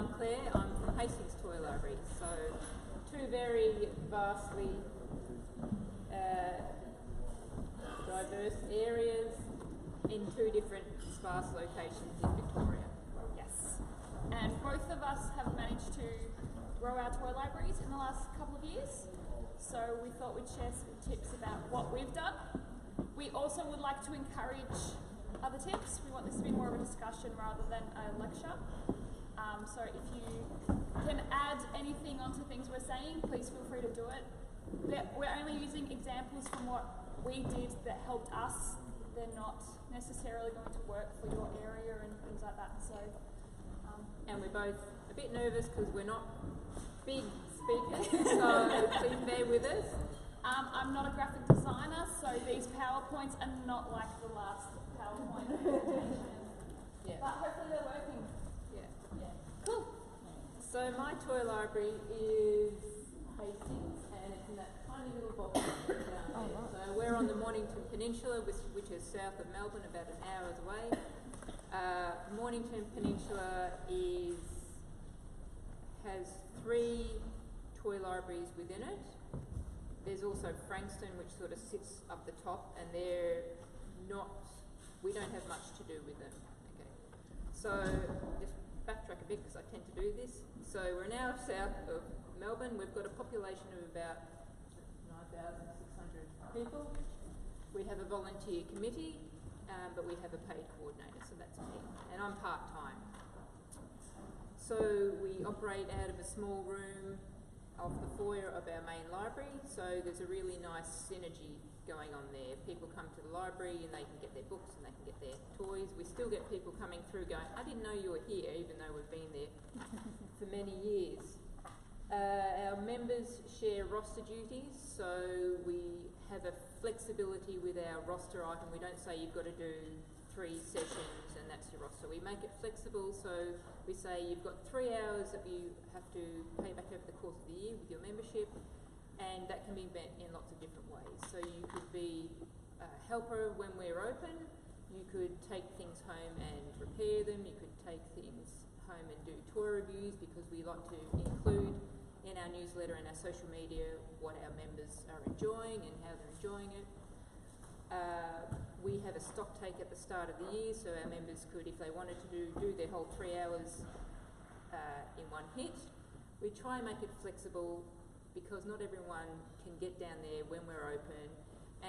I'm Claire. I'm from Hastings Toy Library. So, two very vastly diverse areas in two different sparse locations in Victoria. Yes. And both of us have managed to grow our toy libraries in the last couple of years. So we thought we'd share some tips about what we've done. We also would like to encourage other tips. We want this to be more of a discussion rather than a lecture. So if you can add anything onto things we're saying, please feel free to do it. We're only using examples from what we did that helped us. They're not necessarily going to work for your area and things like that. So, and we're both a bit nervous because we're not big speakers, so please bear with us. I'm not a graphic designer, so these PowerPoints are not like the last PowerPoint presentation. Yeah. But hopefully they're working. Yeah. Cool. So my toy library is Hastings, and it's in that tiny little box down there. So we're on the Mornington Peninsula, which is south of Melbourne, about an hour's away. Mornington Peninsula has 3 toy libraries within it. There's also Frankston, which sort of sits up the top, and we don't have much to do with them. Okay. So just backtrack a bit because I tend to do this. So we're an hour south of Melbourne. We've got a population of about 9,600 people. We have a volunteer committee, but we have a paid coordinator, so that's me. And I'm part-time. So we operate out of a small room off the foyer of our main library, so there's a really nice synergy going on there. People come to the library and they can get their books and they can get their toys. We still get people coming through going, I didn't know you were here, even though we've been there for many years. Our members share roster duties, so we have a flexibility with our roster item. We don't say you've got to do 3 sessions and that's your roster. We make it flexible, so we say you've got 3 hours that you have to pay back over the course of the year with your membership, and that can be met in lots of different ways. So you could be a helper when we're open, you could take things home and repair them, you could take things home and do tour reviews, because we like to include in our newsletter and our social media what our members are enjoying and how they're enjoying it. We have a stock take at the start of the year, so our members could, if they wanted to do their whole 3 hours in one hit. We try and make it flexible because not everyone can get down there when we're open.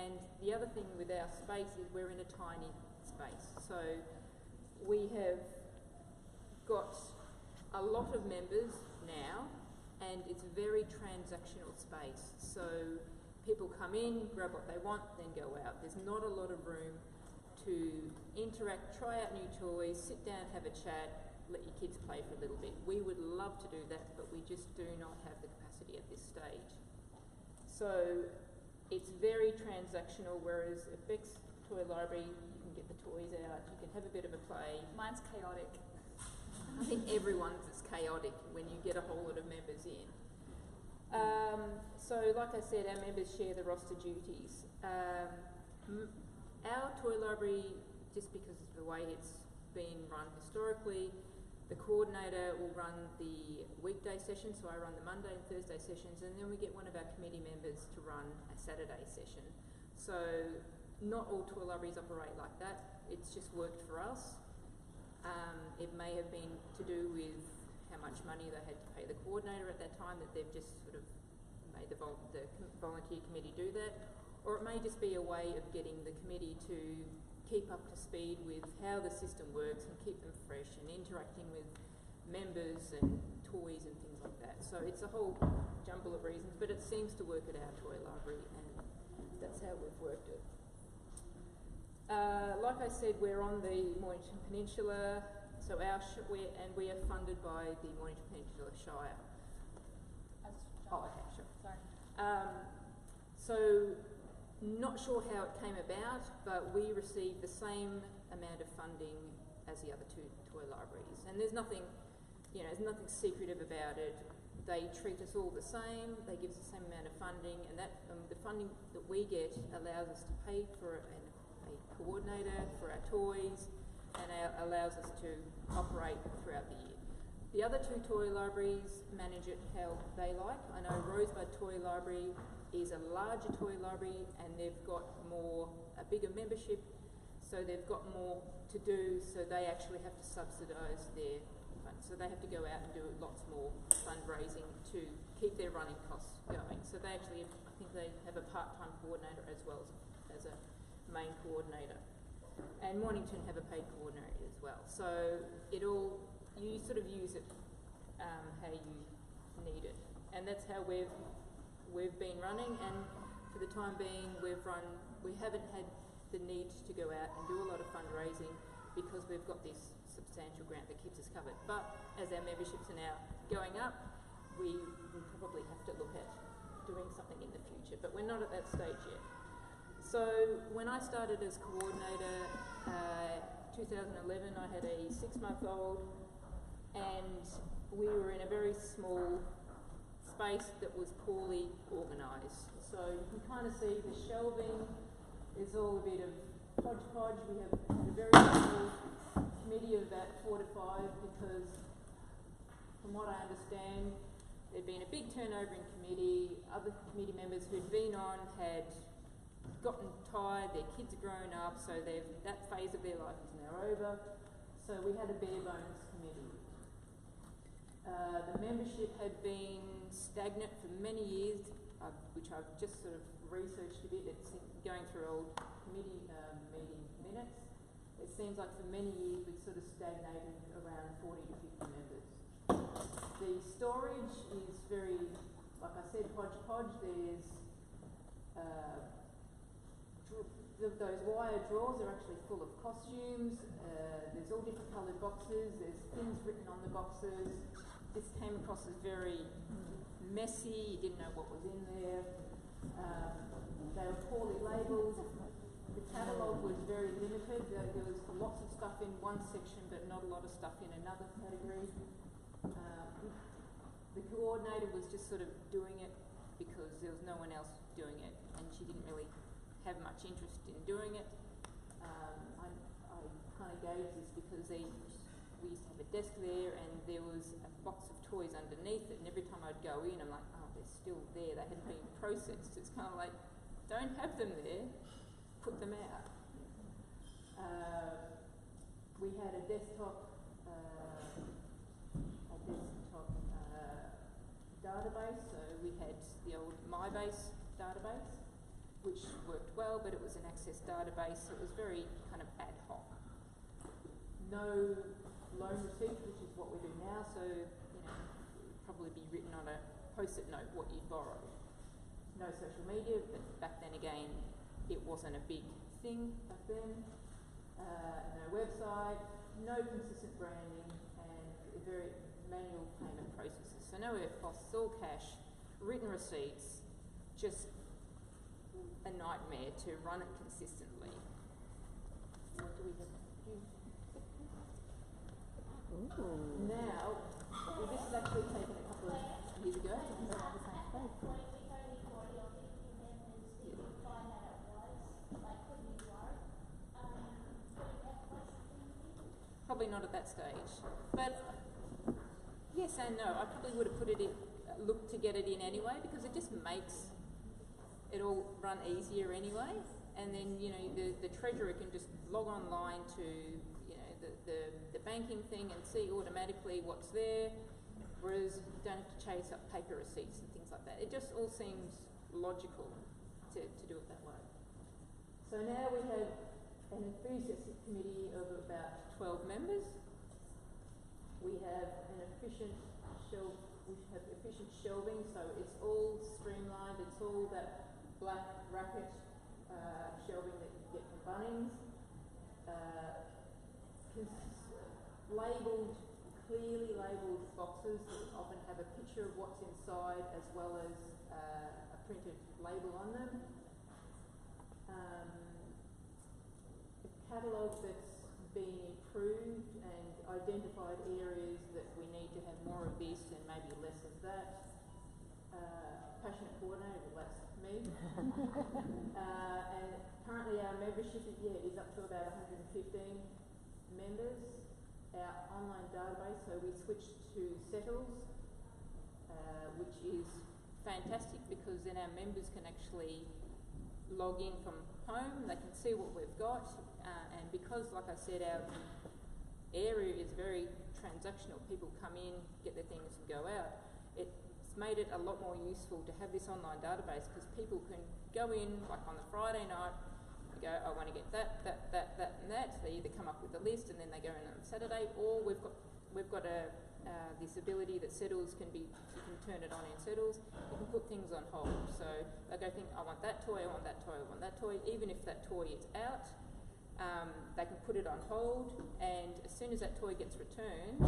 And the other thing with our space is we're in a tiny space. So we have got a lot of members now, and it's a very transactional space. So people come in, grab what they want, then go out. There's not a lot of room to interact, try out new toys, sit down, have a chat, let your kids play for a little bit. We would love to do that, but we just do not have the capacity at this stage. So it's very transactional, whereas at Beck's Toy Library, you can get the toys out, you can have a bit of a play. Mine's chaotic. I think everyone's is chaotic when you get a whole lot of members in. So like I said, our members share the roster duties. Our toy library, just because of the way it's been run historically, the coordinator will run the weekday sessions, so I run the Monday and Thursday sessions, and then we get one of our committee members to run a Saturday session. So not all toy libraries operate like that. It's just worked for us. It may have been to do with how much money they had to pay the coordinator at that time, that they've just sort of made the volunteer committee do that, or it may just be a way of getting the committee to keep up to speed with how the system works and keep them fresh and interacting with members and toys and things like that. So it's a whole jumble of reasons, but it seems to work at our toy library, and that's how we've worked it. Like I said, we're on the Mornington Peninsula, so we are funded by the Mornington Peninsula Shire. Oh, okay, sure. Sorry. So, not sure how it came about, but we received the same amount of funding as the other 2 toy libraries, and there's nothing secretive about it. They treat us all the same. They give us the same amount of funding, and the funding that we get allows us to pay for a coordinator for our toys, and allows us to operate throughout the year. The other two toy libraries manage it how they like. I know Rosebud Toy Library is a larger toy library and they've got a bigger membership, so they've got more to do, so they actually have to subsidise their funds. So they have to go out and do lots more fundraising to keep their running costs going. So they actually, I think they have a part-time coordinator as well as a main coordinator. And Mornington have a paid coordinator as well. So you sort of use it how you need it. And that's how we've been running, and for the time being we haven't had the need to go out and do a lot of fundraising because we've got this substantial grant that keeps us covered. But as our memberships are now going up, we will probably have to look at doing something in the future, but we're not at that stage yet. So when I started as coordinator, 2011, I had a 6-month-old, and we were in a very small space that was poorly organised. So you can kind of see the shelving is all a bit of hodgepodge. We have had a very small committee of about 4 to 5 because, from what I understand, there'd been a big turnover in committee. Other committee members who'd been on had gotten tired, their kids are grown up, so that phase of their life is now over. So we had a bare bones committee. The membership had been stagnant for many years, which I've just sort of researched a bit. It's going through old committee meeting minutes. It seems like for many years we've sort of stagnated around 40 to 50 members. The storage is very, like I said, hodgepodge. There's those wire drawers are actually full of costumes. There's all different coloured boxes. There's things written on the boxes. This came across as very messy. You didn't know what was in there. They were poorly labelled. The catalogue was very limited. There was lots of stuff in one section, but not a lot of stuff in another category. The coordinator was just sort of doing it because there was no one else doing it, and she didn't really have much interest in doing it. I kind of gauged this because we used to have a desk there and there was a box of toys underneath it, and every time I'd go in I'm like, oh, they're still there, they hadn't been processed. It's kind of like, don't have them there, put them out. We had a desktop database, so we had the old MyBase database, which worked well, but it was an Access database, so it was very kind of ad hoc. No loan receipt, which is what we do now, so it'd probably be written on a post-it note what you borrowed. No social media, but back then again, it wasn't a big thing back then. No website, no consistent branding, and very manual payment processes. So no EFTPOS, all cash, written receipts, just a nightmare to run it consistently. What do we have? Now, this is actually taken a couple of years ago. Probably not at that stage, but yes and no. I probably would have put it in, looked to get it in anyway, because it just makes it all run easier anyway. And then the treasurer can just log online to the banking thing and see automatically what's there, whereas you don't have to chase up paper receipts and things like that. It just all seems logical to do it that way. So now we have an enthusiastic committee of about 12 members. We have efficient shelving, so it's all streamlined. It's all that black racket shelving that you get from Bunnings. Clearly labelled boxes that often have a picture of what's inside as well as a printed label on them. A catalogue that's been improved and identified areas that we need to have more of this and maybe less of that. Passionate coordinator, well, that's me. And currently our membership is up to about 115 members. our online database. So we switched to Settles, which is fantastic because then our members can actually log in from home, they can see what we've got, and because, like I said, our area is very transactional, people come in, get their things and go out, it's made it a lot more useful to have this online database because people can go in, like on the Friday night, go, I want to get that, and that. They either come up with a list and then they go in on Saturday, or we've got this ability that Settles can be, you can turn it on in Settles, you can put things on hold. So they go think, I want that toy, I want that toy, I want that toy. Even if that toy is out, they can put it on hold, and as soon as that toy gets returned,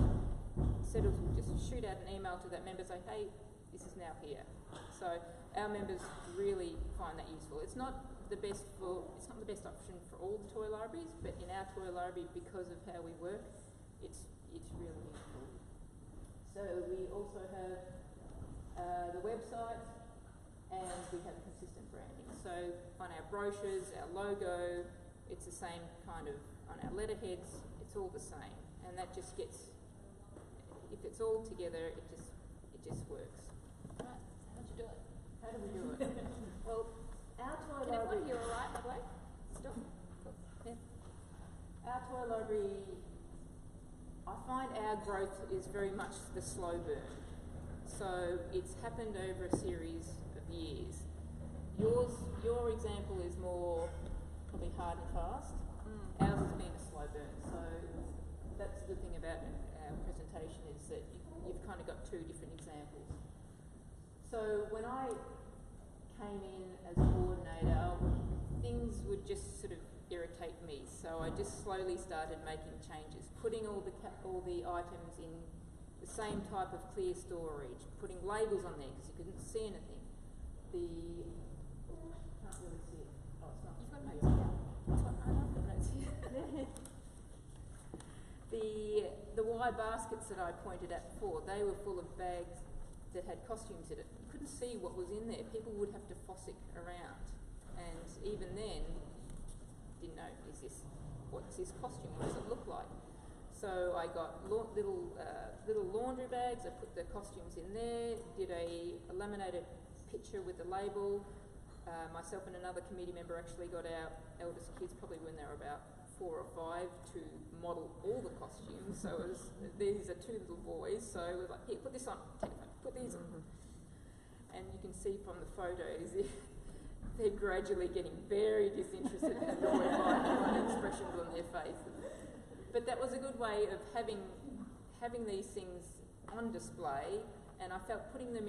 Settles will just shoot out an email to that member, say, hey, this is now here. So our members really find that useful. It's not the best option for all the toy libraries, but in our toy library, because of how we work, it's really useful. So we also have the website, and we have consistent branding. So on our brochures, our logo, it's the same kind of, on our letterheads, it's all the same. And that just gets, if it's all together, it just works. Right, how'd you do it? How do we do it? Well, our toy Can library... everyone hear all right, by the way? Still? Cool. Yeah. Our toy library, I find our growth is very much the slow burn. So it's happened over a series of years. Your example is more probably hard and fast. Ours has been a slow burn. So that's the thing about our presentation is that you've kind of got two different examples. So when I came in as coordinator, things would just sort of irritate me. So I just slowly started making changes, putting all the items in the same type of clear storage, putting labels on there because you couldn't see anything. Can't really see it. Oh, it's not. You've got notes here. That's what I love the notes here. The Y baskets that I pointed at before, they were full of bags that had costumes in it. You couldn't see what was in there. People would have to fossick around, and even then, didn't know, what's this costume? What does it look like? So I got little laundry bags. I put the costumes in there. Did a laminated picture with the label. Myself and another committee member actually got our eldest kids, probably when they were about 4 or 5, to model all the costumes. So these are 2 little boys. So it was like, here, put this on. Take a photo. Put these on. And you can see from the photos, they're gradually getting very disinterested and annoyed by the expressions on their faces. But that was a good way of having these things on display, and I felt putting them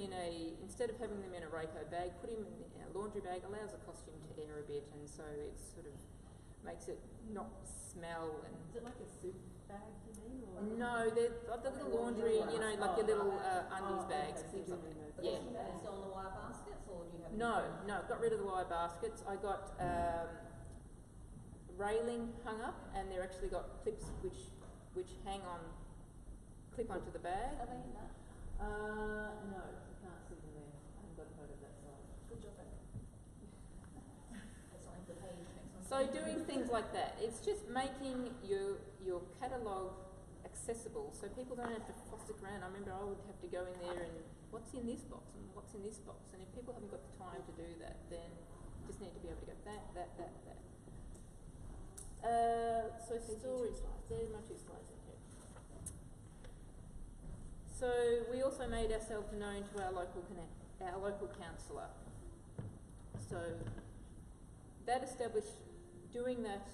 instead of having them in a Rayco bag, putting them in a laundry bag allows the costume to air a bit, and so it sort of makes it not smell. And is it like a soup bag, you mean? Or no, they're like the little laundry, you know, like your little undies bags, okay, things like that. but Yeah. is that still on the wire baskets, or do you have? No, got rid of the wire baskets. I got railing hung up, and they're actually got clips which clip onto the bag. Are they in that? No, you can't see them there. I haven't got a photo of that side. Good job, Rebecca. That's not in the page next one. So doing things like that, it's just making your catalogue accessible, so people don't have to fossick around. I remember I would have to go in there and what's in this box and what's in this box, and if people haven't got the time to do that, then just need to be able to go that. So story slides. There's my 2 slides in here. So we also made ourselves known to our local councillor. So that doing that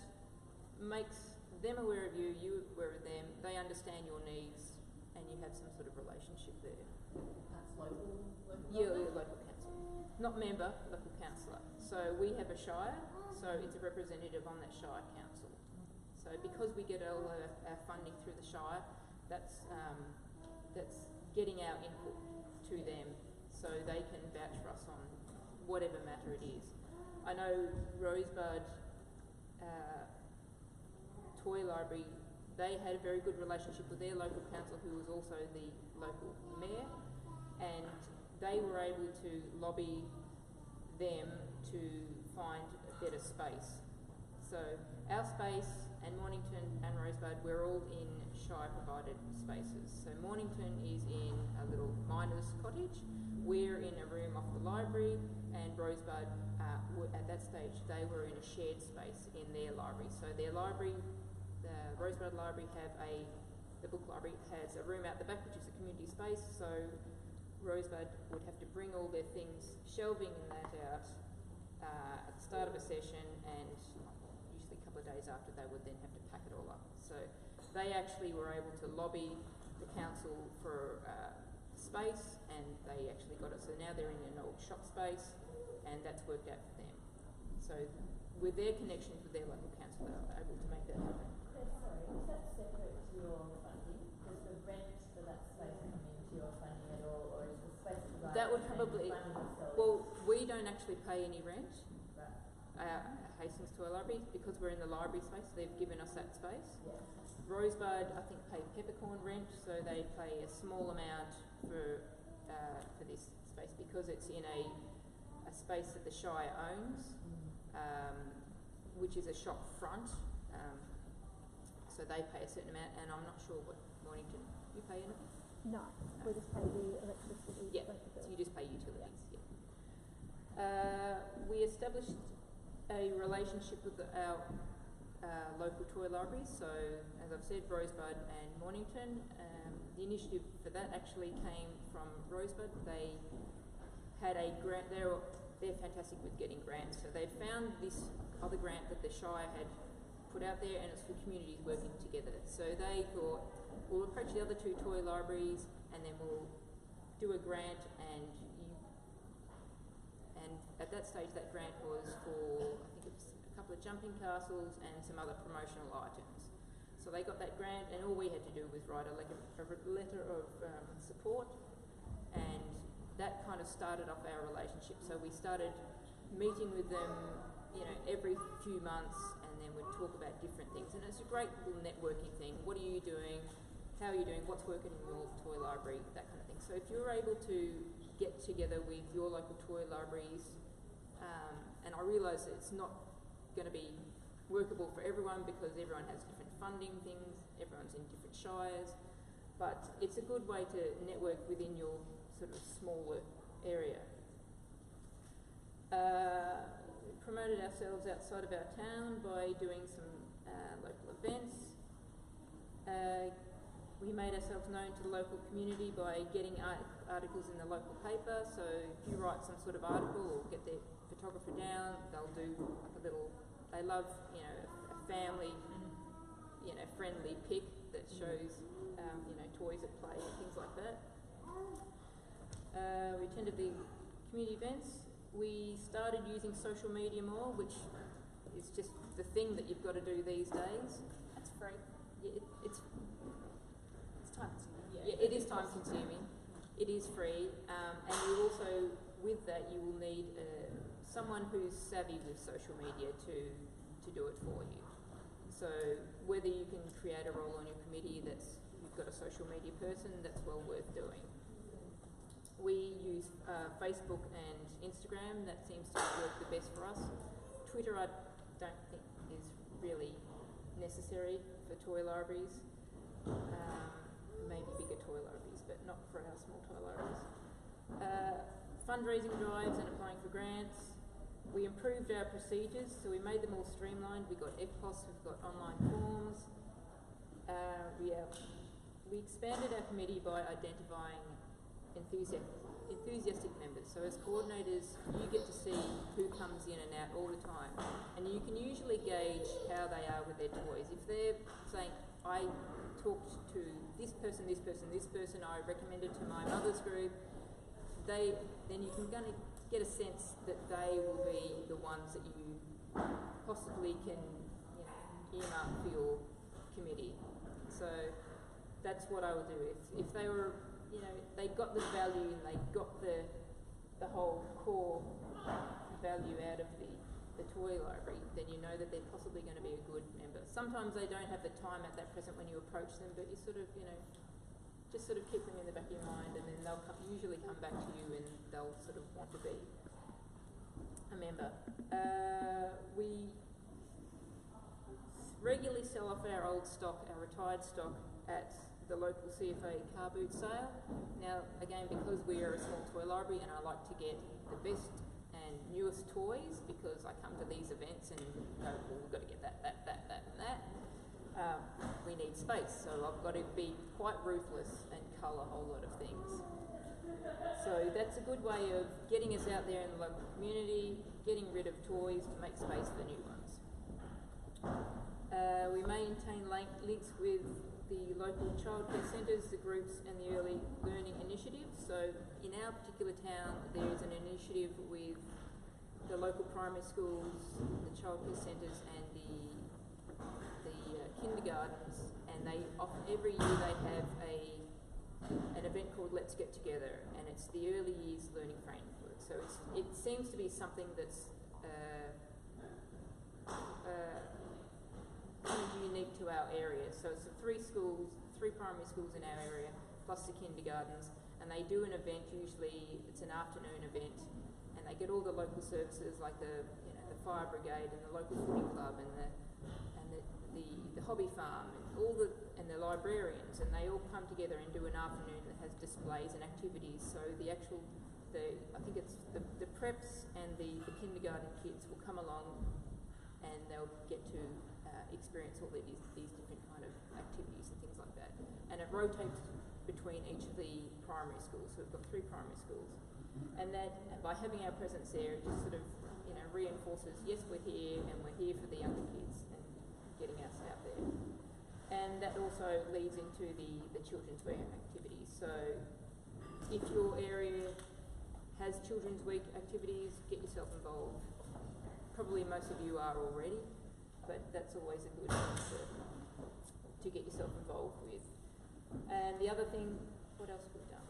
makes them aware of you, you aware of them, they understand your needs, and you have some sort of relationship there. That's local. Yeah, local council. Not member, local councillor. So we have a shire, so it's a representative on that shire council. So because we get all our funding through the shire, that's getting our input to them, so they can vouch for us on whatever matter it is. I know Rosebud Toy Library, they had a very good relationship with their local council, who was also the local mayor, and they were able to lobby them to find a better space. So our space and Mornington and Rosebud, we're all in Shire provided spaces. So Mornington is in a little miner's cottage. We're in a room off the library, and Rosebud, at that stage, they were in a shared space in their library. So their library, the Rosebud Library, the book library has a room out the back, which is a community space. So Rosebud would have to bring all their things, shelving and that out at the start of a session, and usually a couple of days after they would then have to pack it all up. So they actually were able to lobby the council for space, and they actually got it. So now they're in an old shop space, and that's worked out for them. So with their connections with their local council, they were able to make that happen. Sorry, is that separate to your funding? Does the rent for that space come into your funding at all, or is the space provided? That would probably, well, we don't actually pay any rent. Right. Hastings Toy Library, because we're in the library space, they've given us that space. Yes. Rosebud, I think, pay peppercorn rent, so they pay a small amount for this space because it's in a space that the Shire owns, which is a shop front. So they pay a certain amount, and I'm not sure what Mornington, you pay anything? No, we just pay the electricity. Yeah, electric so bill. you just pay utilities. Yeah. We established a relationship with our local toy libraries. So, as I've said, Rosebud and Mornington. The initiative for that actually came from Rosebud. They had a grant. They're fantastic with getting grants. So they found this other grant that the Shire had put out there, and it's for communities working together. So they thought, we'll approach the other two toy libraries, and then we'll do a grant, and at that stage that grant was for, I think it was a couple of jumping castles and some other promotional items. So they got that grant, and all we had to do was write a letter of support, and that kind of started off our relationship. So we started meeting with them, every few months, and then we'd talk about different things. And it's a great little networking thing. What are you doing? How are you doing? What's working in your toy library? That kind of thing. So if you're able to get together with your local toy libraries, and I realise that it's not going to be workable for everyone because everyone has different funding things, everyone's in different shires, but it's a good way to network within your sort of smaller area. We promoted ourselves outside of our town by doing some local events. We made ourselves known to the local community by getting articles in the local paper. So if you write some sort of article or get their photographer down, they'll do like a little, they love, a family, friendly pic that shows, toys at play and things like that. We attended the community events. We started using social media more, which is just the thing that you've got to do these days. That's free. Yeah, it's It's time consuming. yeah, it is time consuming. It is free, and you also, with that, you will need someone who's savvy with social media to do it for you. So whether you can create a role on your committee you've got a social media person, that's well worth doing. We use Facebook and Instagram. That seems to work the best for us. Twitter, I don't think is really necessary for toy libraries. Maybe bigger toy libraries, but not for our small toy libraries. Fundraising drives and applying for grants. We improved our procedures, so we made them all streamlined. We got EFTPOS, we've got online forms. We expanded our committee by identifying enthusiastic members. So as coordinators, you get to see who comes in and out all the time, and you can usually gauge how they are with their toys. If they're saying, I talked to this person, I recommended to my mother's group, then you can get a sense that they will be the ones that you possibly can earmark for your committee. So that's what I would do. If they were, they got the value and they got the whole core value out of the toy library, then you know that they're possibly going to be a good member. Sometimes they don't have the time at that present when you approach them, but you sort of, just sort of keep them in the back of your mind, and then they'll usually come back to you and they'll sort of want to be a member. We regularly sell off our old stock, our retired stock, at the local CFA car boot sale. Now, again, because we are a small toy library and I like to get the best and newest toys, because I come to these events and go, well, we've got to get that, and that. We need space, so I've got to be quite ruthless and cull a whole lot of things. So that's a good way of getting us out there in the local community, getting rid of toys to make space for new ones. We maintain links with the local childcare centres, the groups and the early learning initiatives. So in our particular town there is an initiative with the local primary schools, the childcare centres and the kindergartens, and they every year they have an event called Let's Get Together, and it's the early years learning framework. So it seems to be something that's kind of unique to our area. So it's three primary schools in our area, plus the kindergartens, and they do an event. Usually it's an afternoon event, and they get all the local services like the fire brigade and the local footy club and the hobby farm and the librarians, and they all come together and do an afternoon that has displays and activities. So I think it's the preps and the kindergarten kids will come along and they'll get to experience all these different kind of activities and things like that. And it rotates between each of the primary schools. So we've got 3 primary schools, and that by having our presence there, it just sort of reinforces, yes, we're here and we're here for the younger kids and getting us out there. And that also leads into the children's week activities. So if your area has children's week activities, get yourself involved. Probably most of you are already, but that's always a good thing to get yourself involved with. And the other thing, what else have we done?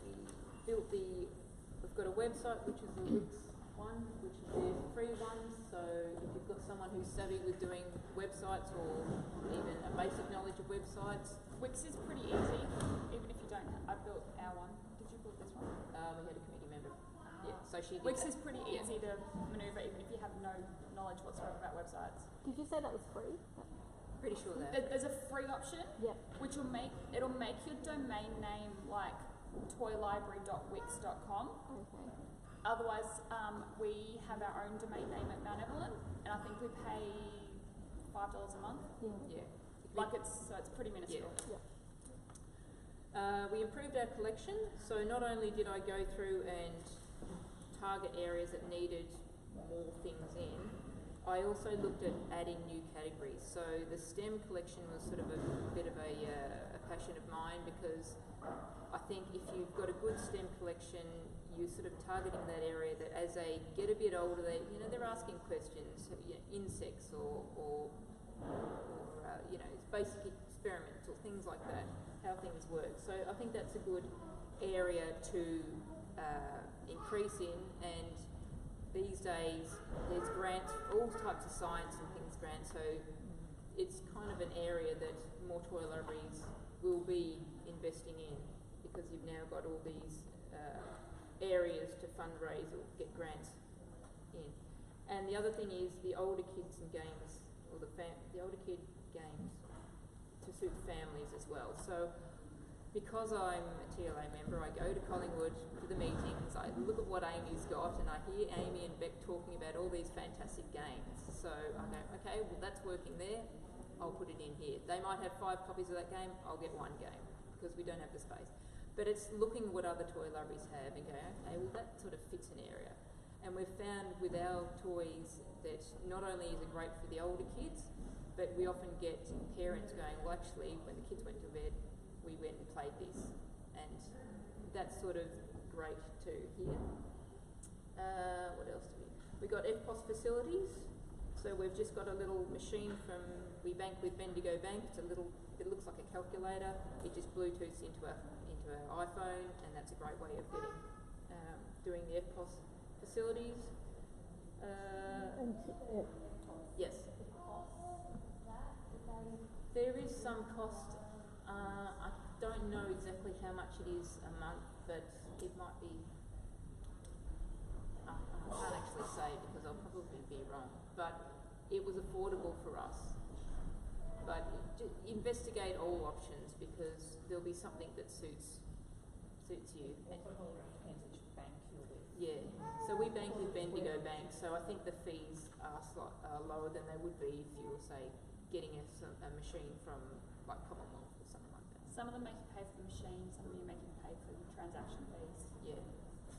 We've got a website, which is the Wix one, which is the free one. So if you've got someone who's savvy with doing websites or even a basic knowledge of websites. Wix is pretty easy, even if you don't. I built our one. Did you build this one? We had a committee member. Yeah, so she did Wix that. is pretty easy to manoeuvre, even if you have no knowledge whatsoever about websites. Did you say that was free? Pretty sure that. There's a free option, Yep. which will make your domain name like toylibrary.wix.com. Okay. Otherwise, we have our own domain name at Mount Evelyn, and I think we pay $5 a month. Yeah. Yeah. So it's pretty minuscule. Yeah. We improved our collection, so not only did I go through and target areas that needed more things in, I also looked at adding new categories. So the STEM collection was sort of a bit of a passion of mine, because I think if you've got a good STEM collection, you're sort of targeting that area that as they get a bit older, they're asking questions, insects or basic experiments or things like that, how things work. So I think that's a good area to increase in, and these days there's grants, all types of science and things grants, so it's kind of an area that more toy libraries will be investing in, because you've now got all these areas to fundraise or get grants in. And the other thing is the older kids and games, or the older kid games to suit families as well. So because I'm a TLA member, I go to Collingwood to the meetings, I look at what Amy's got, and I hear Amy and Beck talking about all these fantastic games. So I go, okay, well that's working there, I'll put it in here. They might have 5 copies of that game, I'll get 1 game, because we don't have the space. But it's looking what other toy libraries have and go, okay, well that sort of fits an area. And we've found with our toys that not only is it great for the older kids, but we often get parents going, well actually when the kids went to bed, we went and played this. And that's sort of great to hear. What else do we got FPOS facilities. So we've just got a little machine we bank with Bendigo Bank. It looks like a calculator. It just Bluetooths into our iPhone, and that's a great way of doing the FPOS facilities. Yes. There is some cost. I don't know exactly how much it is a month, but it might be. I can't actually say because I'll probably be wrong, but it was affordable for us. but investigate all options because there'll be something that suits you. Also, probably depends which bank you're with. Yeah, so we bank with Bendigo Bank, so I think the fees are lower than they would be if you were, say, getting a machine from like Commonwealth or something like that. Some of them make you pay for the machine, some of them make you pay for the transaction fees. Yeah,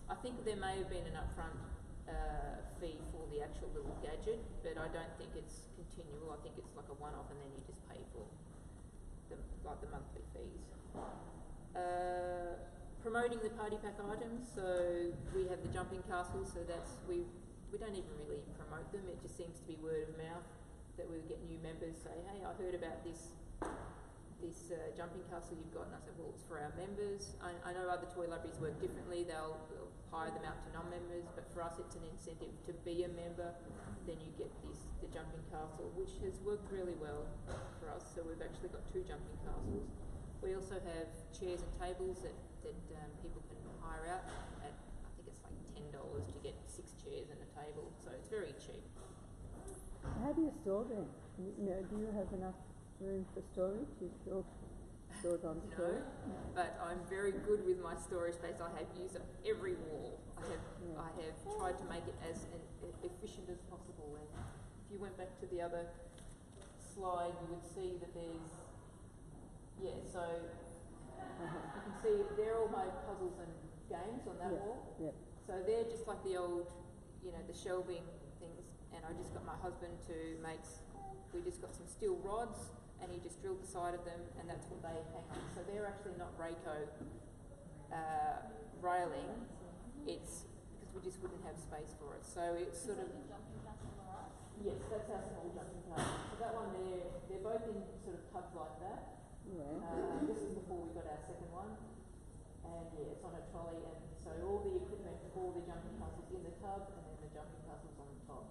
I think there may have been an upfront fee for the actual little gadget, but I don't think it's continual. I think it's like a one-off, and then you just pay for the monthly fees. Promoting the party pack items, so we have the jumping castle, so that's we don't even really promote them. It just seems to be word of mouth that we get new members say, hey, I heard about this jumping castle you've got, and I said, well, it's for our members. I know other toy libraries work differently. They'll hire them out to non-members, but for us it's an incentive to be a member. Then you get the jumping castle, which has worked really well for us. So we've actually got 2 jumping castles. We also have chairs and tables that people can hire out at, I think it's like $10 to get 6 chairs and a table, so it's very cheap. How do you store them? Do you have enough room for storage? You store it on storage? No, but I'm very good with my storage space. I have used up every wall. I have tried to make it as efficient as possible. And if you went back to the other slide, you would see that there's you can see they're all my puzzles and games on that wall. Yeah. So they're just like the old, the shelving things. And I just got my husband to we just got some steel rods, and he just drilled the side of them, and that's what they hang on. So they're actually not Rayco railing. It's because we just wouldn't have space for it. So it's sort of. Yes, that's our small jumping castle. So that one there, they're both in sort of tubs like that. Yeah. This is before we got our second one, and it's on a trolley, and so all the equipment for the jumping castles in the tub, and then the jumping castles on the top.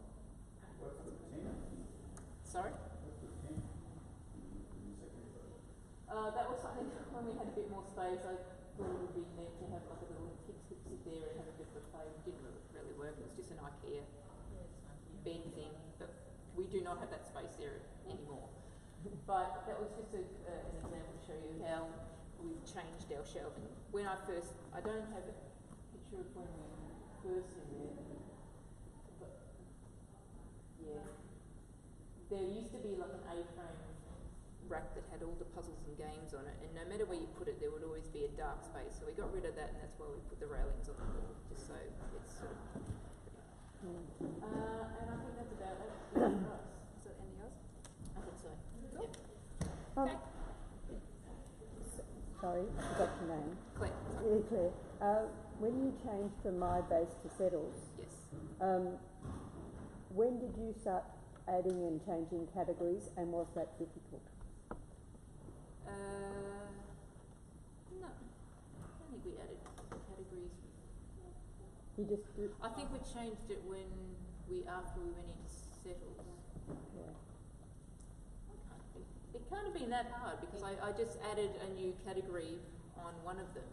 Sorry? That was something when we had a bit more space. I thought it would be neat to have like a little kids could sit there and have a bit of a play. It didn't really work. It was just an IKEA bed thing, but we do not have that space there anymore. But that was just an example to show you how we've changed our shelving. When I don't have a picture of when we first in there, but yeah, there used to be like an A-frame rack that had all the puzzles and games on it, and no matter where you put it, there would always be a dark space. So we got rid of that, and that's why we put the railings on the wall, just so it's sort of. And I think that's about it for us. Is there anything else? I think so. Yep. Okay. Sorry, I forgot your name. Claire. Yeah, Claire. When you changed from My Base to Settles, Yes. when did you start adding and changing categories, and was that difficult? No. I don't think we added categories. You just did, I think we changed it after we went into Settles. yeah. It can't have been that hard because I just added a new category on one of them.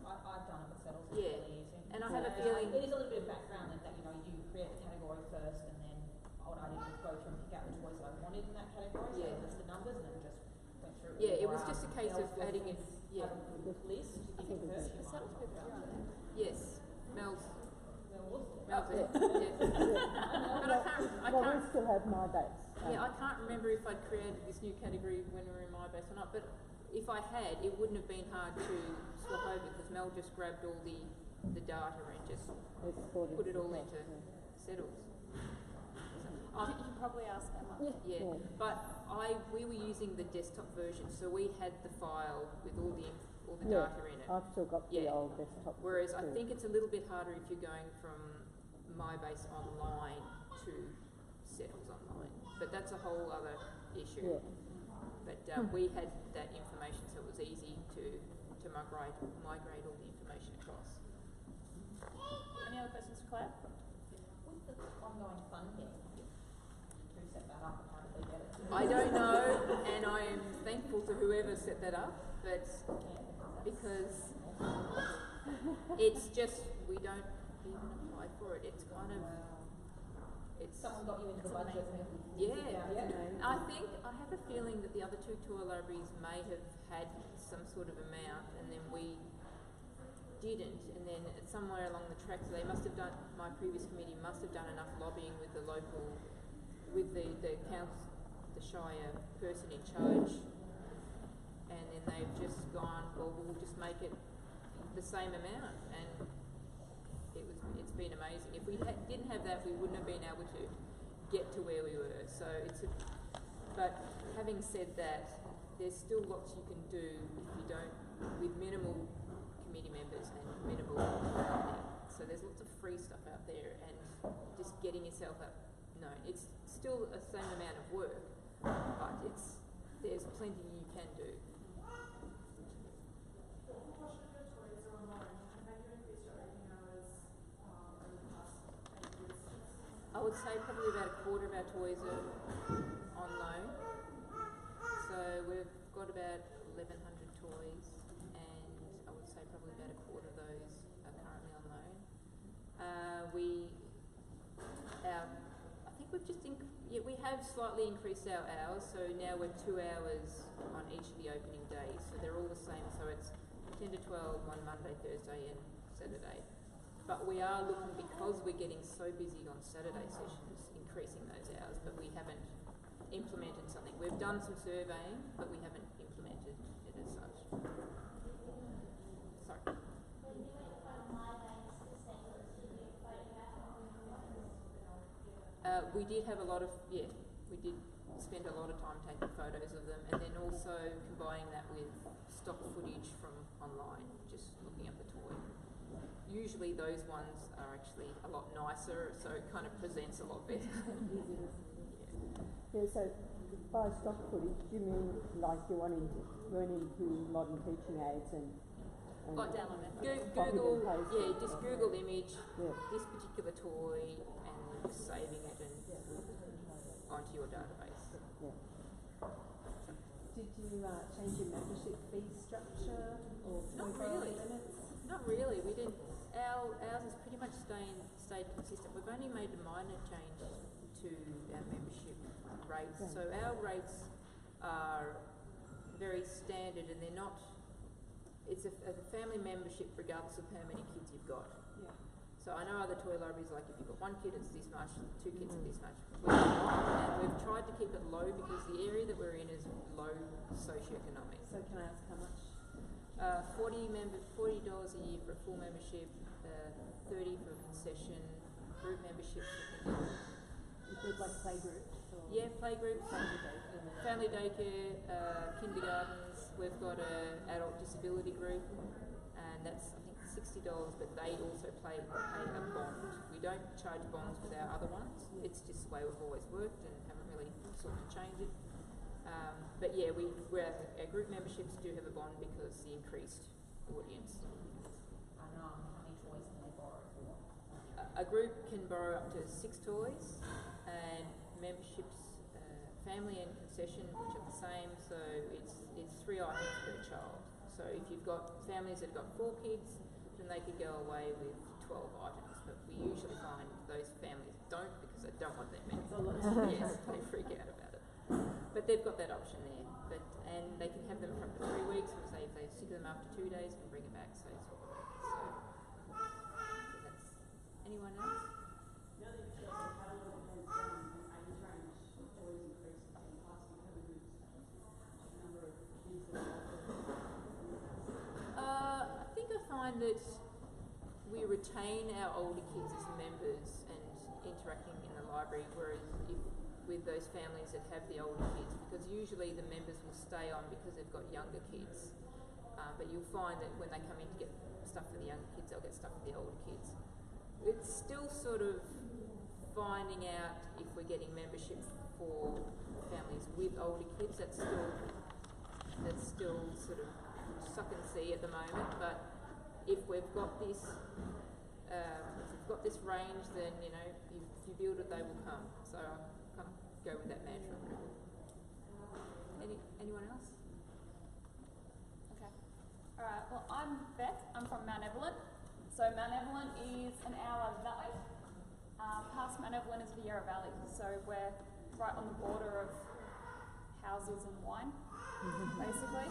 I've done it with Settles. It's Yeah. really easy. And I have a feeling. It is a little bit of background in that, you create the category first, and then what I did was go through and pick out the toys that I wanted in that category, so Yeah. it lists the numbers, and then just went through it. Yeah, it with was just a case of adding in. Yeah. have a good list. I think it was. Is Settles with you on there? Yes. Mel's Mel's it. it. Yeah. But I Well, can't. we still have My Base. Yeah, I can't remember if I'd created this new category when we were in My Base or not, but if I had, it wouldn't have been hard to swap over because Mel just grabbed all the data and just put it all into Settles. So, You can probably ask Emma. yeah, but we were using the desktop version, so we had the file with all the Yeah, data in it. I've still got the Yeah. old desktop. Whereas I too. think it's a little bit harder if you're going from My Base Online to Settles Online. But that's a whole other issue. Yeah. But we had that information, so it was easy to migrate all the information across. Any other questions for Claire? With the ongoing funding, who set that up and how did they get it? I don't know, and I am thankful to whoever set that up, but because it's just we don't even apply for it. It's kind of it's Someone got you into the budget. yeah. Amazing. I have a feeling that the other two toy libraries may have had some sort of amount, and then we didn't, and then somewhere along the track they must have done, my previous committee must have done enough lobbying with the local, with the council, the Shire person in charge, and then they've just gone, well, we'll just make it the same amount, and it's been amazing. If we didn't have that, we wouldn't have been able to get to where we were. So but having said that, there's still lots you can do if you don't, with minimal committee members and minimal funding. So there's lots of free stuff out there, and just getting yourself up. No, it's still the same amount of work, but there's plenty you can do. I would say probably about a quarter of our toys are on loan. So we've got about 1,100 toys, and I would say probably about a quarter of those are currently on loan. I think we've just we have slightly increased our hours. So now we're 2 hours on each of the opening days. So they're all the same. So it's 10 to 12 on Monday, Thursday, and Saturday. But we are looking, because we're getting so busy on Saturday sessions, increasing those hours, but we haven't implemented something. We've done some surveying, but we haven't implemented it as such. Sorry. We did have a lot of, we did spend a lot of time taking photos of them, and then also combining that with stock footage from online, just looking at the toy. Usually those ones are actually a lot nicer, so it kind of presents a lot better. Yeah, so by stock footage, do you mean like you're wanting to run into modern teaching aids and Got download it. Google, just Google image, Yeah. this particular toy, and just saving it and onto your database. Yeah. Did you change your membership fee structure or Not profile really. limits? Not really. We didn't. Ours is pretty much stayed consistent. We've only made a minor change to our membership rates. Yeah. So our rates are very standard, and they're not. It's a family membership regardless of how many kids you've got. Yeah. So I know other toy libraries, like if you've got one kid, it's this much. 2 kids, it's this much. We're not, and we've tried to keep it low because the area that we're in is low socioeconomic. So can I ask how much? $40 a year for a full membership, $30 for a concession, group memberships. Include like playgroups? Or Yeah, playgroups, family daycare, kindergartens. We've got a adult disability group, and that's I think $60, but they also pay a bond. We don't charge bonds with our other ones. It's just the way we've always worked and haven't really sought to change it. But yeah, our group memberships do have a bond because the increased audience. I know how many toys can they borrow for? A group can borrow up to 6 toys, and memberships, family and concession, which are the same. So it's 3 items per child. So if you've got families that have got 4 kids, then they could go away with 12 items. But we usually find those families don't, because they don't want that many. Yes, they freak out about it. But they've got that option there. And they can have them for up to 3 weeks, or say if they sick of them after 2 days, can bring it back. So it's all right. So that's anyone else? Now that you've got the catalogue has age range of toys increased in the past, you haven't moved the number of kids that are I think I find that we retain our older kids as members and interacting in the library, whereas with those families that have the older kids, because usually the members will stay on because they've got younger kids. But you'll find that when they come in to get stuff for the younger kids, they'll get stuff for the older kids. It's still sort of finding out if we're getting membership for families with older kids. That's still sort of suck and see at the moment. But if we've got this range, then if you build it, they will come. So I kind of go with that mantra. Anyone else? Okay. Alright, well I'm Beth, I'm from Mount Evelyn. So Mount Evelyn is an hour that way. past Mount Evelyn is the Yarra Valley, so we're right on the border of houses and wine, basically.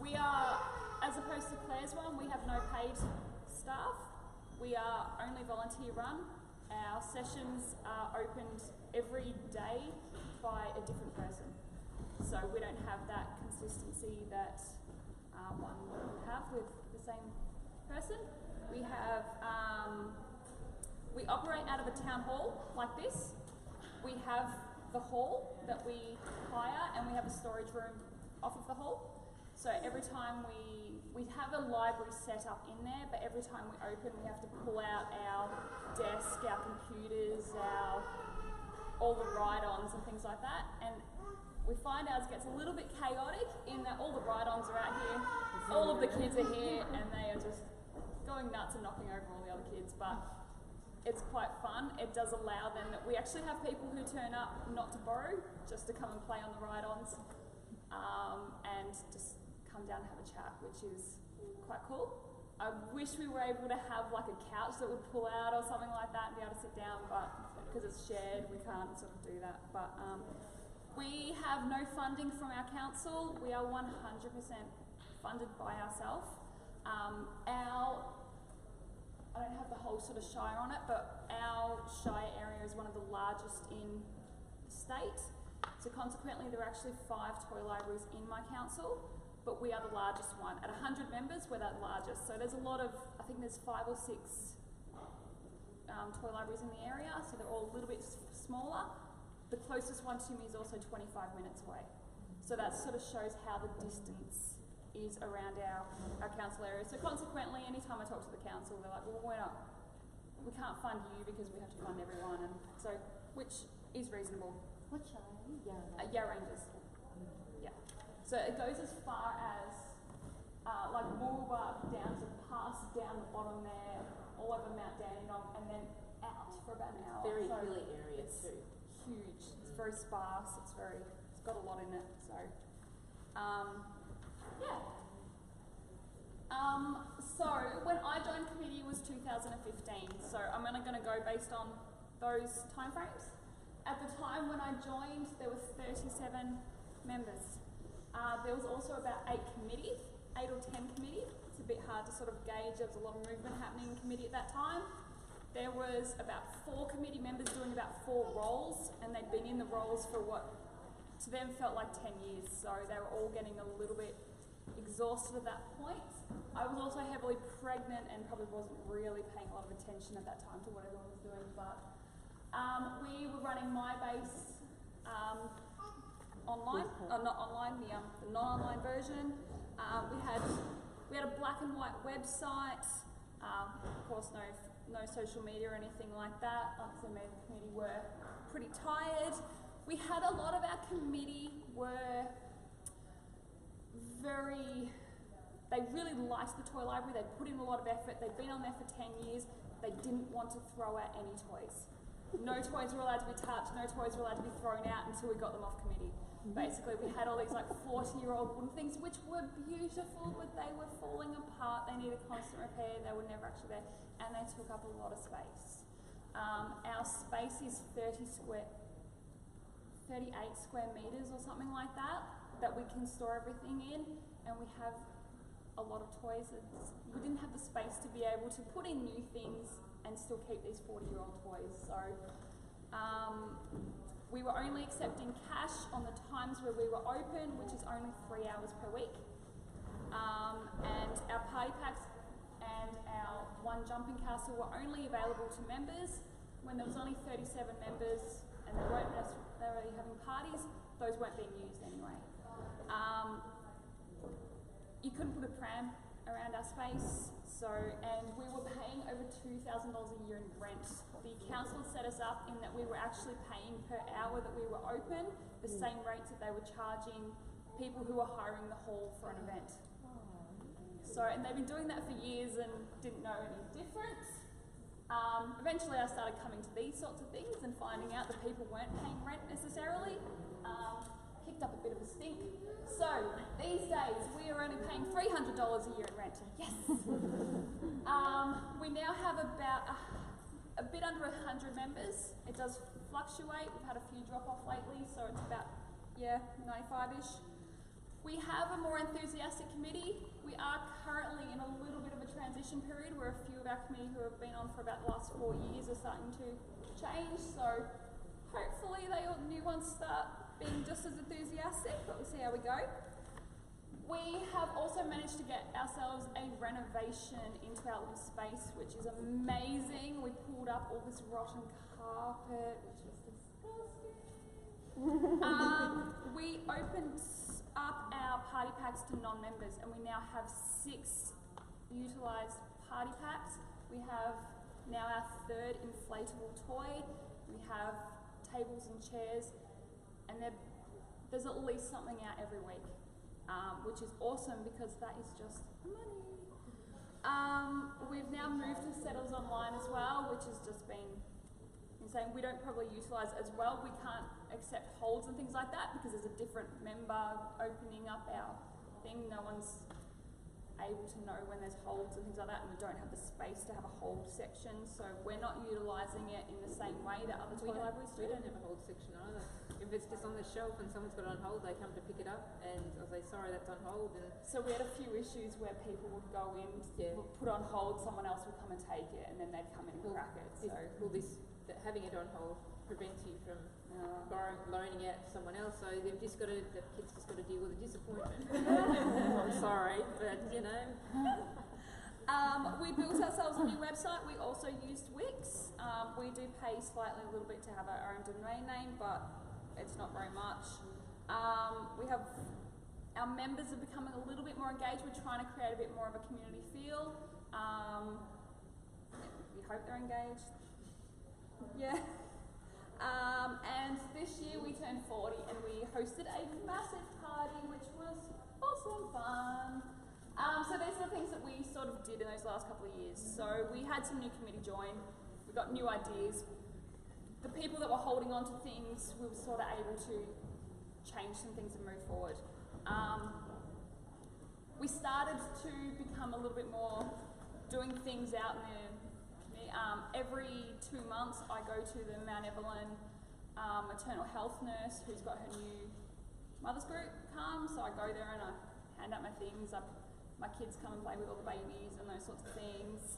We are, as opposed to Claire's one, we have no paid staff. We are only volunteer run. Our sessions are opened every day by a different person. So we don't have that consistency that one would have with the same person. We have, we operate out of a town hall like this. We have the hall that we hire, and we have a storage room off of the hall. So every time we have a library set up in there, but every time we open, we have to pull out our desk, our computers, all the ride-ons and things like that. And we find ours gets a little bit chaotic in that all the ride-ons are out here, all of the kids are here, and they are just going nuts and knocking over all the other kids. But it's quite fun. It does allow them that we actually have people who turn up not to borrow, just to come and play on the ride-ons, and just come down and have a chat, which is quite cool. I wish we were able to have like a couch that would pull out or something like that and be able to sit down, but because it's shared, we can't sort of do that. But we have no funding from our council. We are 100% funded by ourselves. I don't have the whole sort of shire on it, but our shire area is one of the largest in the state. So consequently, there are actually 5 toy libraries in my council, but we are the largest one. At 100 members, we're the largest. So there's a lot of, I think there's 5 or 6 toy libraries in the area, so they're all a little bit smaller. The closest one to me is also 25 minutes away. So that sort of shows how the distance is around our council area. So consequently, anytime I talk to the council, they're like, well, we can't fund you because we have to fund everyone, and so, which is reasonable. What shire? Yarra Rangers. Yeah. So it goes as far as like Moolba down to past down the bottom there, all over Mount Dandenong, and then out for about an hour. Very so hilly area it's too. Huge. It's very sparse. It's got a lot in it. So, yeah. So when I joined committee was 2015. So I'm only going to go based on those timeframes. At the time when I joined, there were 37 members. There was also about 8 or 10 committees. It's a bit hard to sort of gauge. There was a lot of movement happening in committee at that time. There was about 4 committee members doing about 4 roles, and they'd been in the roles for what to them felt like 10 years. So they were all getting a little bit exhausted at that point. I was also heavily pregnant and probably wasn't really paying a lot of attention at that time to what everyone was doing, but we were running MyBase online, not online, the non-online version. We had a black and white website. Of course, no social media or anything like that. Like I said, maybe the committee were pretty tired. We had a lot of our committee were they really liked the toy library. They put in a lot of effort. They'd been on there for 10 years. They didn't want to throw out any toys. No toys were allowed to be touched. No toys were allowed to be thrown out until we got them off committee. Basically, we had all these like 40-year-old wooden things, which were beautiful, but they were falling apart. They needed constant repair. They were never actually there, and they took up a lot of space. Our space is 38 square meters or something like that we can store everything in, and we have a lot of toys. We didn't have the space to be able to put in new things and still keep these 40-year-old toys. So we were only accepting cash on the times where we were open, which is only 3 hours per week. And our party packs and our one jumping castle were only available to members. When there was only 37 members and they weren't necessarily having parties, those weren't being used anyway. You couldn't put a pram around our space, and we were paying over $2,000 a year in rent. The council set us up in that we were actually paying per hour that we were open, the same rates that they were charging people who were hiring the hall for an event. So, and they've been doing that for years and didn't know any difference. Eventually I started coming to these sorts of things and finding out that people weren't paying rent necessarily. Kicked up a bit of a stink. So these days we are only paying $300 a year in rent. Yes. We now have a bit under 100 members. It does fluctuate. We've had a few drop off lately, so it's about 95-ish. We have a more enthusiastic committee. We are currently in a little bit of a transition period where a few of our committee who have been on for about the last 4 years are starting to change. So hopefully the new ones start being just as enthusiastic, but we'll see how we go. We have also managed to get ourselves a renovation into our little space, which is amazing. We pulled up all this rotten carpet, which was disgusting. We opened up our party packs to non-members, and we now have 6 utilised party packs. We have now our 3rd inflatable toy. We have tables and chairs, and there's at least something out every week, which is awesome because that is just money. We've now moved to Settles Online as well, which has just been insane. We don't probably utilise as well. We can't accept holds and things like that because there's a different member opening up our thing. No one's able to know when there's holds and things like that, and we don't have the space to have a hold section, so we're not utilising it in the same way that other toy libraries do. We don't have a hold section either. If it's just on the shelf and someone's got it on hold, they come to pick it up and I'll say, sorry, that's on hold. And so we had a few issues where people would go in, put on hold, someone else would come and take it, and then they'd come in and crack it. So having it on hold prevents you from loaning out to someone else, so the kid's just got to deal with the disappointment. I'm sorry, but you know. We built ourselves a new website. We also used Wix. We do pay slightly a little bit to have our own domain name, but it's not very much. We have our members are becoming a little bit more engaged. We're trying to create a bit more of a community feel. We hope they're engaged. Yeah. And this year we turned 40 and we hosted a massive party, which was awesome fun. So these are the things that we sort of did in those last couple of years. So we had some new committee join, we got new ideas. The people that were holding on to things, we were sort of able to change some things and move forward. We started to become a little bit more doing things out in the every 2 months I go to the Mount Evelyn maternal health nurse who's got her new mother's group come, so I go there and I hand out my things. My kids come and play with all the babies and those sorts of things.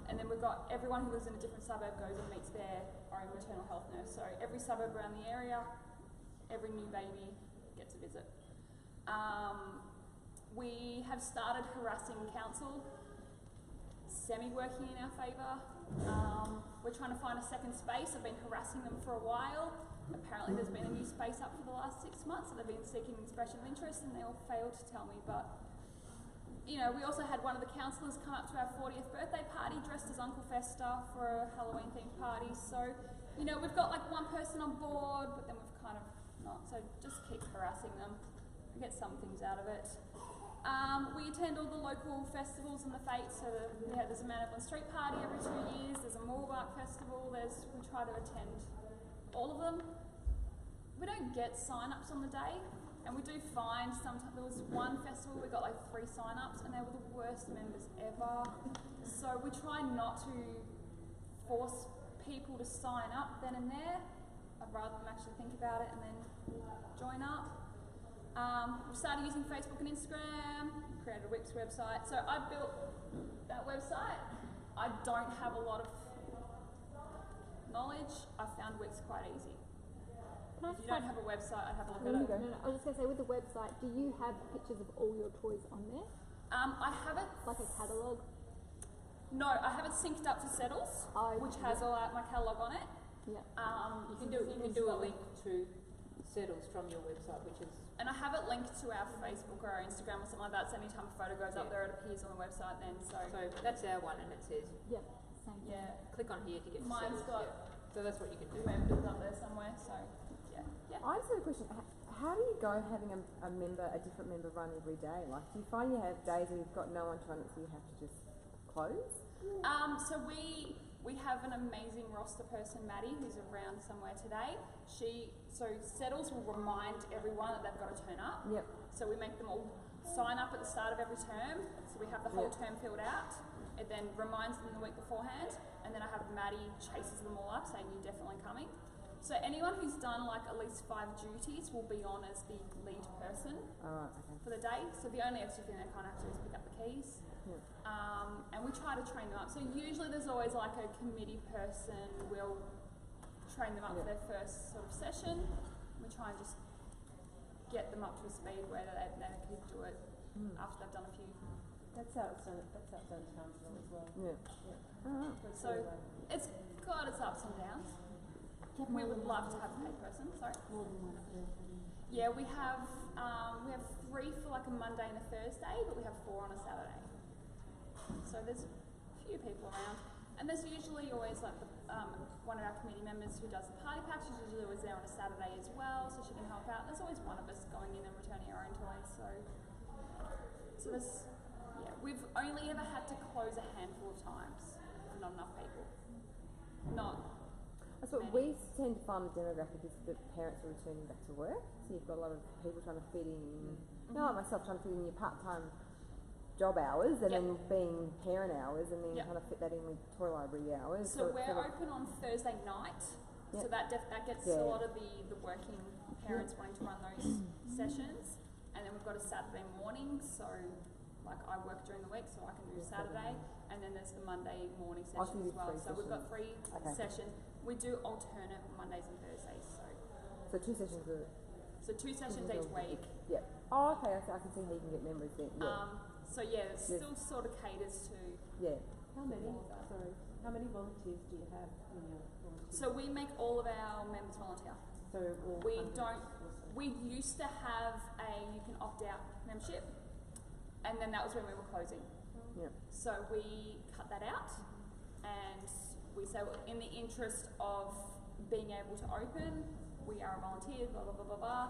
And then we've got everyone who lives in a different suburb goes and meets their own maternal health nurse. So every suburb around the area, every new baby gets a visit. We have started harassing council, semi-working in our favour. We're trying to find a second space. I've been harassing them for a while. Apparently there's been a new space up for the last 6 months, so they've been seeking expression of interest and they all failed to tell me. But, you know, we also had one of the councillors come up to our 40th birthday party dressed as Uncle Fester for a Halloween themed party. So, you know, we've got like one person on board, but then we've kind of not. So just keep harassing them. We get some things out of it. We attend all the local festivals and the fates. So there's a Mount Evelyn Street Party every 2 years. There's a Moorbark Festival. We try to attend all of them. We don't get sign-ups on the day, and we do find sometimes. There was one festival we got like 3 sign-ups, and they were the worst members ever. So we try not to force people to sign up then and there. I'd rather them actually think about it and then join up. We started using Facebook and Instagram, created a Wix website. So I built that website. I don't have a lot of knowledge. I found Wix quite easy. If you don't have a website, I'd have a look at it. No, I was just going to say, with the website, do you have pictures of all your toys on there? I haven't. Like a catalogue? No, I haven't synced up to Settles, which has all my catalogue on it. Yeah. You can do a link to Settles from your website, which is. And I have it linked to our Facebook or our Instagram or something like that. So anytime a photo goes up there, it appears on the website then. So that's our one, and it says. Yep. Same. Yeah. Click on here to get. Mine's Settles, got. So that's what you can do. Members up there somewhere. So yeah. I just had a question. How do you go having a different member run every day? Like, do you find you have days where you've got no one to run it, so you have to just close? So we have an amazing roster person, Maddie, who's around somewhere today. So Settles will remind everyone that they've got to turn up. Yep. So we make them all sign up at the start of every term. So we have the whole term filled out. It then reminds them the week beforehand, and then I have Maddie chases them all up saying you're definitely coming. So anyone who's done like at least 5 duties will be on as the lead person for the day. So the only extra thing they can't have to do is pick up the keys. Yeah. And we try to train them up. So usually there's always like a committee person will train them up for their first sort of session. We try and just get them up to a speed where they can do it after they've done a few. That's how it's done Townsville as well. Yeah. So it's got its ups and downs. We would love to have a paid person. Sorry. More than one person. Yeah, we have 3 for like a Monday and a Thursday, but we have 4 on a Saturday. So there's a few people around, and there's usually always like one of our committee members who does the party packs. She's usually always there on a Saturday as well, so she can help out. There's always one of us going in and returning our own toys. So there's we've only ever had to close a handful of times for not enough people. That's what we tend to find the demographic is that parents are returning back to work. So you've got a lot of people trying to fit in, like myself, trying to fit in your part-time job hours and then being parent hours and then trying to fit that in with toy library hours. So we're open on Thursday night. So that gets a lot of the working parents wanting to run those sessions. And then we've got a Saturday morning. So like I work during the week, so I can do Saturday. And then there's the Monday morning session as well. So we've got 3 sessions. We do alternate Mondays and Thursdays. So 2 sessions two sessions each week. Yeah. Oh, okay. I can see how you can get members then. Yeah. So it still sort of caters to. Yeah. How many volunteers do you have in your volunteers? So we make all of our members volunteer. So all we don't. We used to have you can opt out membership, and then that was when we were closing. Yeah. So we cut that out, and we say, well, in the interest of being able to open, we are a volunteer, blah, blah, blah, blah, blah.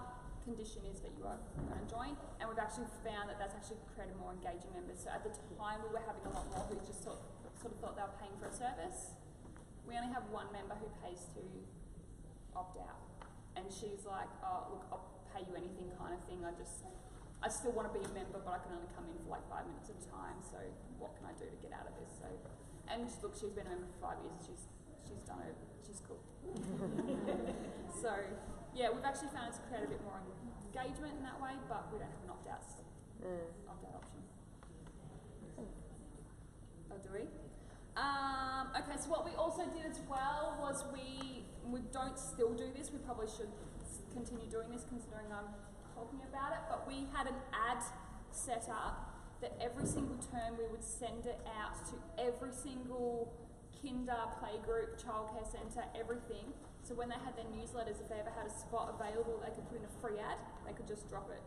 Condition is that you are going to join. And we've actually found that that's actually created more engaging members. So at the time, we were having a lot more who just sort of thought they were paying for a service. We only have 1 member who pays to opt out. And she's like, oh, look, I'll pay you anything kind of thing. I still want to be a member, but I can only come in for like 5 minutes at a time. So what can I do to get out of this? So, and look, she's been a member for 5 years. She's done it. She's cool. So yeah, we've actually found it's created a bit more engagement in that way, but we don't have an opt-out option. Oh, do we? Okay, so what we also did as well was we don't still do this. We probably should continue doing this, considering I'm talking about it. But we had an ad set up that every single term we would send it out to every single kinder, playgroup, childcare centre, everything. So when they had their newsletters, if they ever had a spot available, they could put in a free ad, they could just drop it.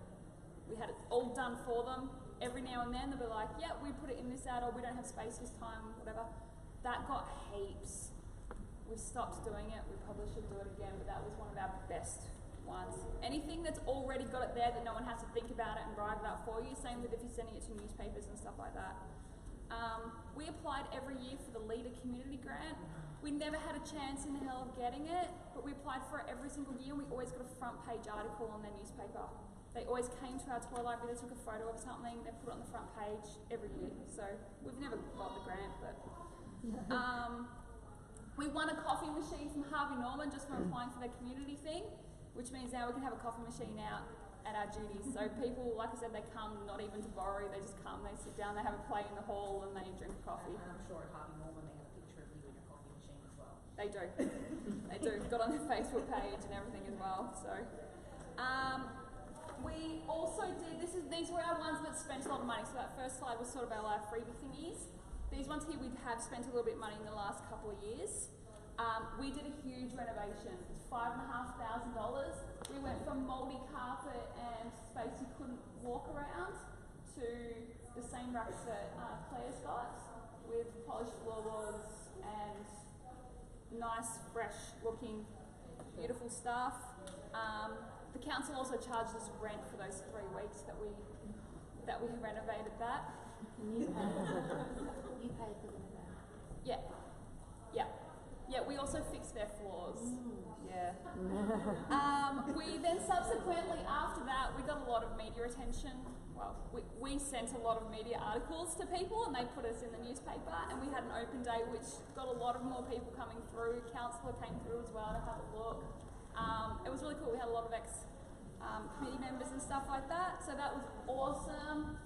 We had it all done for them. Every now and then they'll be like, yeah, we put it in this ad, or we don't have space this time, whatever. That got heaps. We stopped doing it. We probably should do it again, but that was one of our best ones. Anything that's already got it there that no one has to think about it and write it up for you. Same with if you're sending it to newspapers and stuff like that. We applied every year for the Leader Community Grant. We never had a chance in hell of getting it, but we applied for it every single year, and we always got a front page article on their newspaper. They always came to our toy library, they took a photo of something, they put it on the front page every year. So we've never got the grant, but we won a coffee machine from Harvey Norman just for applying for their community thing, which means now we can have a coffee machine out at our duties. So people, like I said, they come not even to borrow, they just come, they sit down, they have a play in the hall, and they drink coffee. And I'm sure at Harvey Norman they have a picture of you in your coffee machine as well. They do. They do. Got on their Facebook page and everything as well. So, we also did. These were our ones that spent a lot of money. So that first slide was sort of our freebie thingies. These ones here we have spent a little bit of money in the last couple of years. We did a huge renovation. It's $5,500. We went from mouldy carpet and space you couldn't walk around to the same racks that Claire's got, with polished floorboards and nice, fresh-looking, beautiful stuff. The council also charged us rent for those 3 weeks that we renovated that. You paid for them. Yeah. We also fixed their floors. Yeah. We then subsequently, after that, we got a lot of media attention we sent a lot of media articles to people and they put us in the newspaper, and we had an open day which got a lot of more people coming through. Councillor came through as well to have a look. It was really cool. We had a lot of committee members and stuff like that, so that was awesome.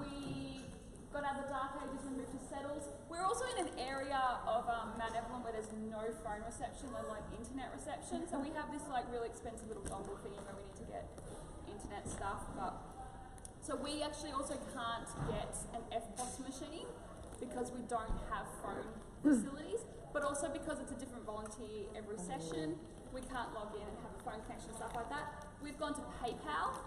We got out of the dark ages and moved to settles. We're also in an area of Mount Evelyn where there's no phone reception and like internet reception, so we have this like really expensive little dongle thing where we need to get internet stuff. So we actually also can't get an FPOS machine because we don't have phone facilities, but also because it's a different volunteer every session, we can't log in and have a phone connection and stuff like that. We've gone to PayPal.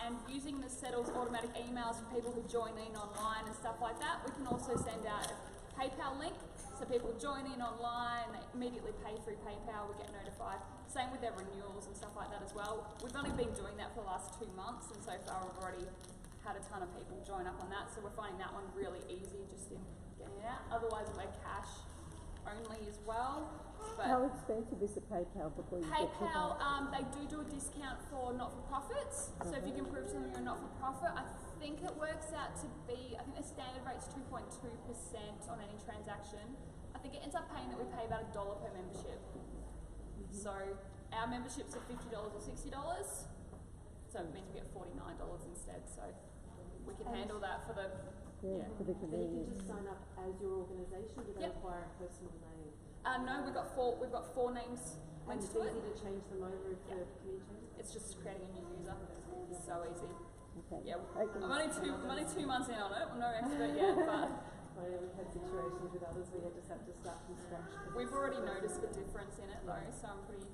And using the Settles automatic emails for people who join in online and stuff like that, we can also send out a PayPal link, so people join in online, they immediately pay through PayPal, we get notified. Same with their renewals and stuff like that as well. We've only been doing that for the last 2 months, and so far we've already had a ton of people join up on that, so we're finding that one really easy just in getting it out. Otherwise we're cash only as well. But how expensive is the PayPal before you get to PayPal, that? they do a discount for not-for-profits. So if you can prove to them you're a not-for-profit, I think it works out to be, I think the standard rate's 2.2% on any transaction. I think it ends up paying that we pay about $1 per membership. So our memberships are $50 or $60. So it means we get $49 instead. So we can handle that for the for the And you can convenience. just sign up as your organisation, do they Yep. require a personal name? No, we've got four names And linked it's to it. easy to change them over if Yeah. the community changes? It's just creating a new user. It's so easy. Okay. Yeah, Okay. I'm only 2 months in on it. I'm no expert yet, but I know we've had situations with others where you just have to start from scratch. we've already noticed the difference in it though, so I'm pretty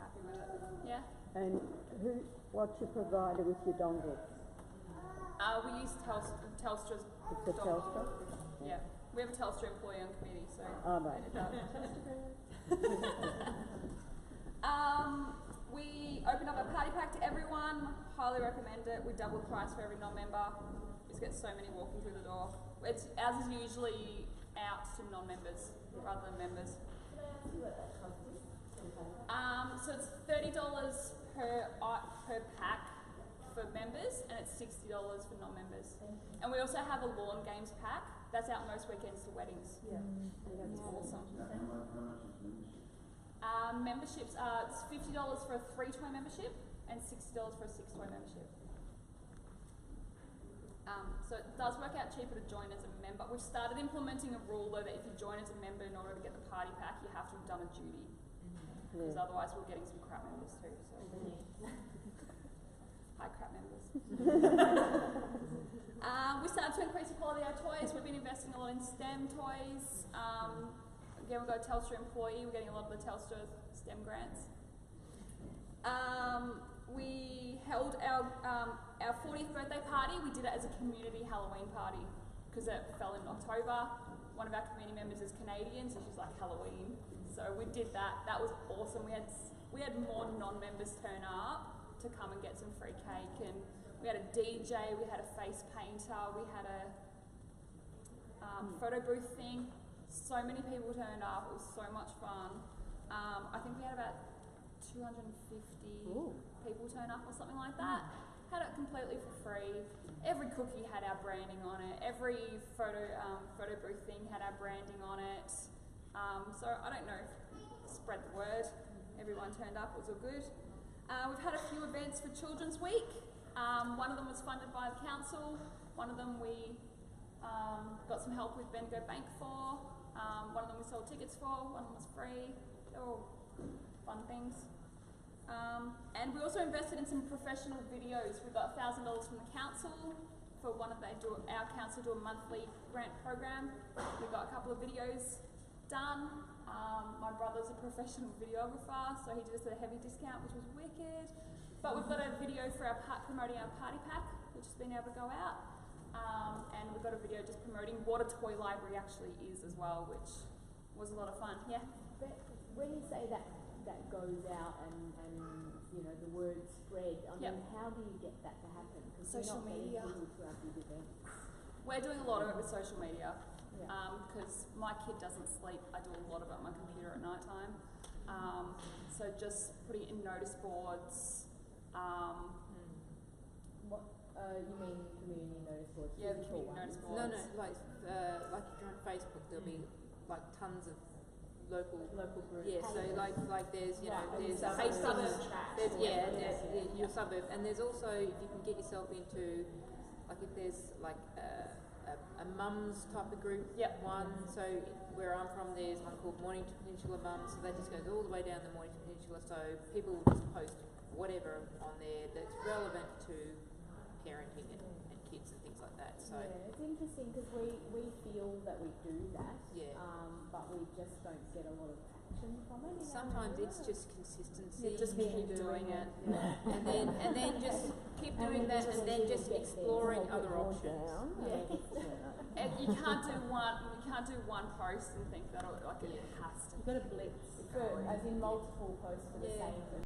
happy with it. Yeah. And what's your provider with your dongle? We use Telstra's It's a dongle. Telstra? Yeah. We have a Telstra employee on committee, so Oh, right. it does. We opened up a party pack to everyone. Highly recommend it. We double the price for every non-member. We just get so many walking through the door. Ours is usually out to non-members rather than members. Can I ask you what that cost is? So it's $30 per pack for members, and it's $60 for non-members. And we also have a lawn games pack. That's out most weekends to weddings. Yeah. That's awesome. Memberships are it's $50 for a 3-toy membership and $60 for a 6-toy membership. So it does work out cheaper to join as a member. We've started implementing a rule though that if you join as a member in order to get the party pack, you have to have done a duty. Because Yeah. otherwise we're getting some crap members too. So hi crap members. We started to increase the quality of our toys. We've been investing a lot in STEM toys. Again, we've got a Telstra employee. We're getting a lot of the Telstra STEM grants. We held our 40th birthday party. We did it as a community Halloween party because it fell in October. One of our community members is Canadian, so she's like Halloween. So we did that. That was awesome. We had more non-members turn up to come and get some free cake, and we had a DJ. We had a face painter. We had a photo booth thing. So many people turned up. It was so much fun. I think we had about 250 people turn up or something like that. Had it completely for free. Every cookie had our branding on it. Every photo booth thing had our branding on it. So I don't know, spread the word. Everyone turned up. It was all good. We've had a few events for Children's Week. One of them was funded by the council. One of them we got some help with Bendigo Bank for. One of them we sold tickets for. One of them was free. They're all fun things. And we also invested in some professional videos. We got $1,000 from the council for our council do a monthly grant program. We got a couple of videos done. My brother's a professional videographer, so he did us a heavy discount, which was wicked. But we've got a video for promoting our party pack, which has been able to go out. And we've got a video just promoting what a toy library actually is as well, which was a lot of fun. Yeah. But when you say that goes out and you know the word spread, I mean, how do you get that to happen? Because Social media. People to our big events. We're doing a lot of it with social media. Yeah. Because my kid doesn't sleep, I do a lot of it on my computer at night time. So just putting it in notice boards. You mean community notice boards? Yeah, the physical community notice ones? boards. No, like if you're on Facebook, there'll be like tons of local Local groups. Yeah, so like there's Right, there's suburb- Hastings, suburb trash there's or whatever it is, your suburb, and there's also if you can get yourself into like if there's like a mums type of group Yep. one. So where I'm from, there's one called Mornington Peninsula Mums, so that just goes all the way down the Mornington Peninsula. So people will just post whatever on there that's relevant to parenting and kids and things like that. So Yeah, it's interesting because we feel that we do that, Yeah. but we just don't get a lot of action from it. sometimes it's just consistency. Just keep doing it. and then just keep doing that, and then just exploring other options. And you can't do one post and think that like it has to. You've got to blitz, as in multiple posts for the Yeah. same